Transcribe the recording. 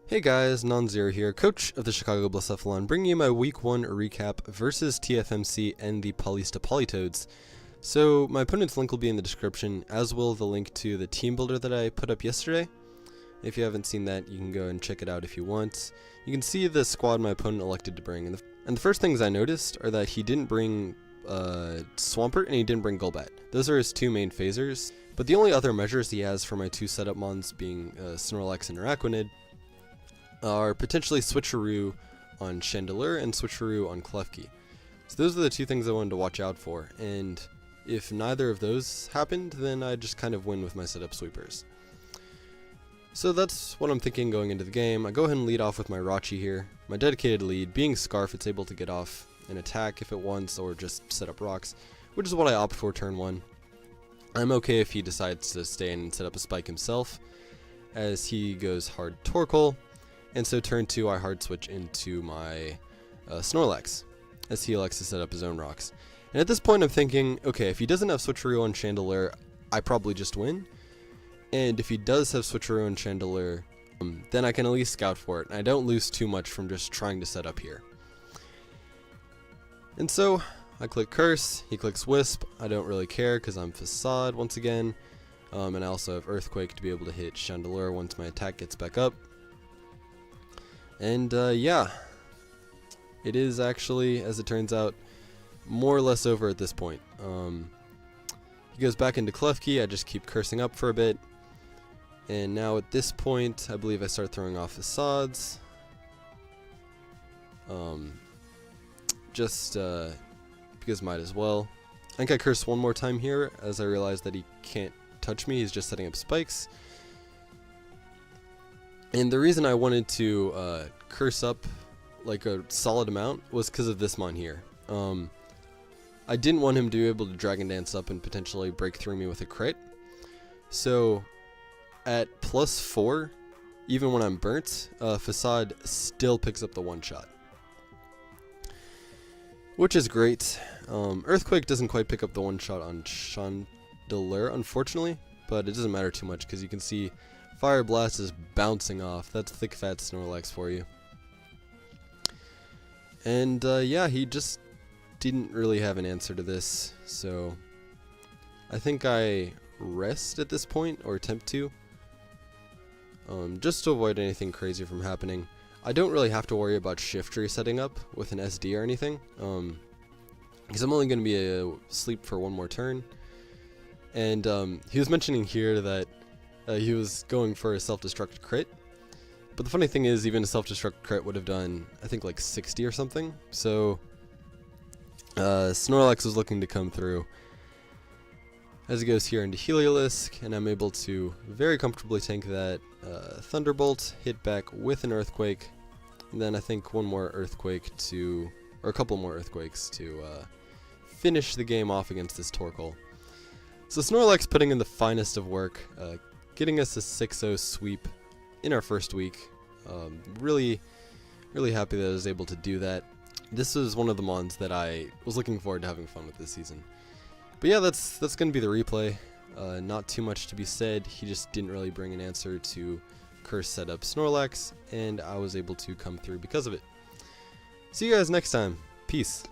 Hey guys, Non-Zero here, coach of the Chicago Blacephalon, bringing you my Week 1 recap versus TFMC and the Paulista Politoeds. So, my opponent's link will be in the description, as will the link to the team builder that I put up yesterday. If you haven't seen that, you can go and check it out if you want. You can see the squad my opponent elected to bring, and the first things I noticed are that he didn't bring Swampert and he didn't bring Golbat. Those are his two main phasers, but the only other measures he has for my two setup mons, being Snorlax and Araquanid, are potentially Switcheroo on Chandelure and Switcheroo on Klefki. So those are the two things I wanted to watch out for, and if neither of those happened, then I just kind of win with my setup sweepers. So that's what I'm thinking going into the game. I go ahead and lead off with my Rachi here. My dedicated lead, being Scarf, it's able to get off an attack if it wants, or just set up rocks, which is what I opt for turn 1. I'm okay if he decides to stay in and set up a spike himself, as he goes hard Torkoal. And so turn 2, I hard switch into my Snorlax, as he elects to set up his own rocks. And at this point I'm thinking, okay, if he doesn't have Switcheroo on Chandelure, I probably just win. And if he does have Switcheroo on Chandelure, then I can at least scout for it, and I don't lose too much from just trying to set up here. And so, I click Curse, he clicks Wisp. I don't really care because I'm Facade once again. And I also have Earthquake to be able to hit Chandelure once my attack gets back up. And yeah, it is actually, as it turns out, more or less over at this point. He goes back into Klefki, I just keep cursing up for a bit. And now at this point, I believe I start throwing off Facades. Just because might as well. I think I curse one more time here, as I realize that he can't touch me, he's just setting up spikes. And the reason I wanted to curse up like a solid amount was because of this mon here. I didn't want him to be able to Dragon Dance up and potentially break through me with a crit. So at +4, even when I'm burnt, Facade still picks up the one-shot, which is great. Earthquake doesn't quite pick up the one-shot on Chandelure, unfortunately, but it doesn't matter too much because you can see Fire Blast is bouncing off. That's thick fat Snorlax for you. And yeah, he just didn't really have an answer to this, so I think I rest at this point, or attempt to, just to avoid anything crazy from happening. I don't really have to worry about Shiftry setting up with an SD or anything, because I'm only going to be asleep for one more turn. And he was mentioning here that he was going for a self-destruct crit, but the funny thing is, even a self-destruct crit would have done, I think, like 60 or something. So Snorlax was looking to come through, as he goes here into Heliolisk, and I'm able to very comfortably tank that Thunderbolt, hit back with an Earthquake, and then I think one more Earthquake to, or a couple more Earthquakes to finish the game off against this Torkoal. So Snorlax putting in the finest of work, getting us a 6-0 sweep in our first week. Really happy that I was able to do that. This was one of the mons that I was looking forward to having fun with this season. But yeah, that's going to be the replay. Not too much to be said. He just didn't really bring an answer to curse setup Snorlax, and I was able to come through because of it. See you guys next time. Peace.